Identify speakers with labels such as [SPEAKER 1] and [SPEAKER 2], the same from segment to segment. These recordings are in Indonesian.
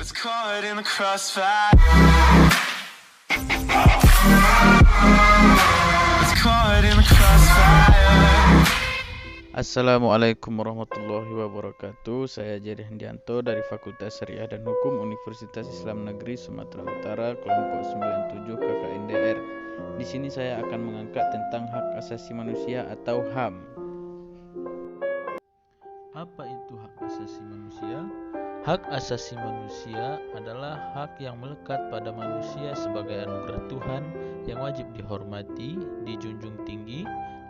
[SPEAKER 1] Gets caught in the crossfire. Gets caught in the crossfire.
[SPEAKER 2] Assalamualaikum warahmatullahi wabarakatuh. Saya Jerry Hendianto dari Fakultas Syariah dan Hukum Universitas Islam Negeri Sumatera Utara, kelompok 97 KKNDR. Di sini saya akan mengangkat tentang hak asasi manusia atau HAM. Apa itu hak asasi manusia? Hak asasi manusia adalah hak yang melekat pada manusia sebagai anugerah Tuhan yang wajib dihormati, dijunjung tinggi,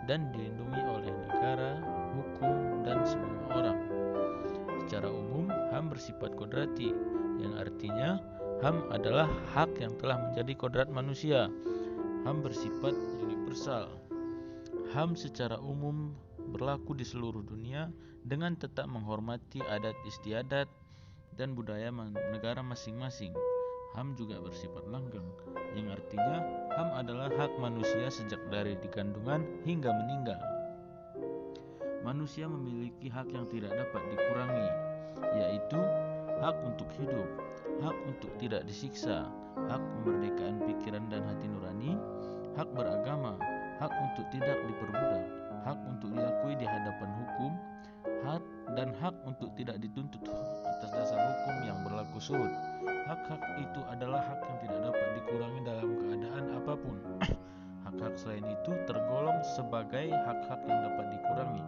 [SPEAKER 2] dan dilindungi oleh negara, hukum, dan semua orang. Secara umum, HAM bersifat kodrati, yang artinya HAM adalah hak yang telah menjadi kodrat manusia. HAM bersifat universal. HAM secara umum berlaku di seluruh dunia dengan tetap menghormati adat istiadat dan budaya negara masing-masing. HAM juga bersifat langgeng, yang artinya HAM adalah hak manusia sejak dari dikandungan hingga meninggal. Manusia memiliki hak yang tidak dapat dikurangi, yaitu hak untuk hidup, hak untuk tidak disiksa, hak kemerdekaan pikiran dan hati nurani, hak beragama, hak untuk tidak diperbudak, hak untuk diakui di hadapan hukum, hak untuk tidak dituntut atas dasar hukum yang berlaku surut. Hak-hak itu adalah hak yang tidak dapat dikurangi dalam keadaan apapun. Hak-hak selain itu tergolong sebagai hak-hak yang dapat dikurangi.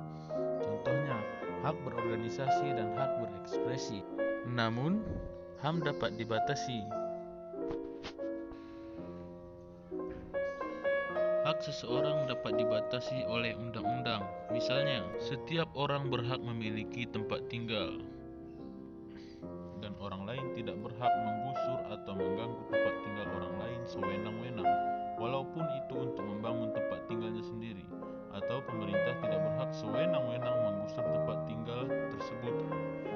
[SPEAKER 2] Contohnya, hak berorganisasi dan hak berekspresi. Namun, HAM dapat dibatasi. Hak seseorang dapat dibatasi oleh undang-undang. Misalnya, setiap orang berhak memiliki tempat tinggal, dan orang lain tidak berhak menggusur atau mengganggu tempat tinggal orang lain sewenang-wenang, walaupun itu untuk membangun tempat tinggalnya sendiri. Atau pemerintah tidak berhak sewenang-wenang menggusur tempat tinggal tersebut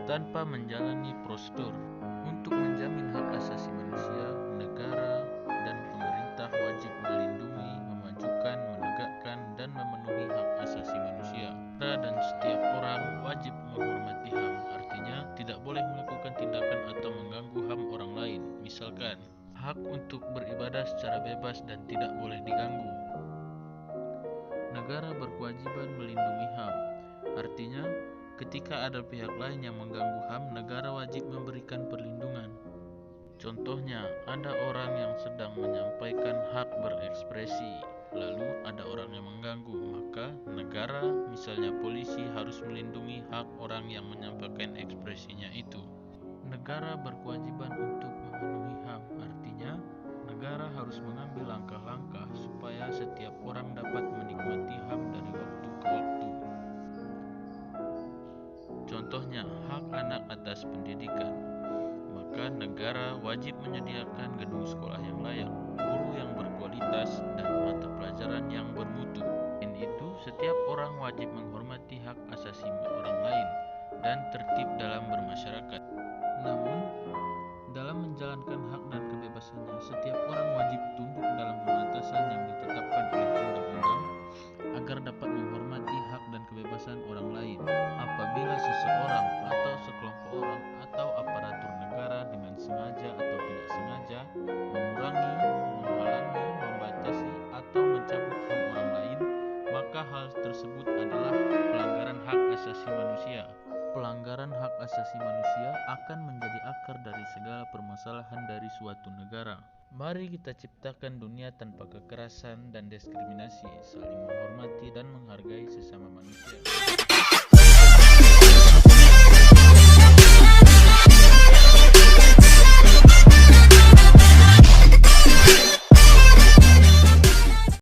[SPEAKER 2] tanpa menjalani prosedur. Untuk menjamin hak asasi manusia, negara dan pemerintah wajib melindungi, memajukan, menegakkan, dan memenuhi hak asasi manusia. Dan setiap orang wajib menghormati HAM, artinya tidak boleh melakukan tindakan atau mengganggu HAM orang lain. Misalkan, hak untuk beribadah secara bebas dan tidak boleh diganggu. Negara berkewajiban melindungi HAM, artinya ketika ada pihak lain yang mengganggu HAM, negara wajib memberikan perlindungan. Contohnya, ada orang yang sedang menyampaikan hak berekspresi, lalu ada orang yang mengganggu, maka negara, misalnya polisi, harus melindungi hak orang yang menyampaikan ekspresinya itu. Negara berkewajiban untuk memenuhi HAM, artinya negara harus mengambil langkah-langkah supaya setiap orang dapat menikmati HAM dari waktu ke waktu. Contohnya, hak anak atas pendidikan. Maka negara wajib menyediakan gedung sekolah yang layak, guru yang berkualitas, dan mata pelajaran yang bermutu. Selain itu, setiap orang wajib menghormati hak asasi orang lain dan tertib dalam bermasyarakat. Namun, dalam menjalankan hak dan kebebasannya, setiap orang wajib tunduk dalam batasan yang ditetapkan oleh undang-undang agar dapat menghormati hak dan kebebasan orang lain. Apabila seseorang atau sekelompok orang atau aparatur negara dengan sengaja atau tidak sengaja mengurangi, menghalangi, membatasi, atau mencabut hak orang lain, maka hal tersebut adalah pelanggaran hak asasi manusia. Pelanggaran hak asasi manusia akan menjadi akar dari segala permasalahan dari suatu negara. Mari kita ciptakan dunia tanpa kekerasan dan diskriminasi, saling menghormati dan menghargai sesama manusia.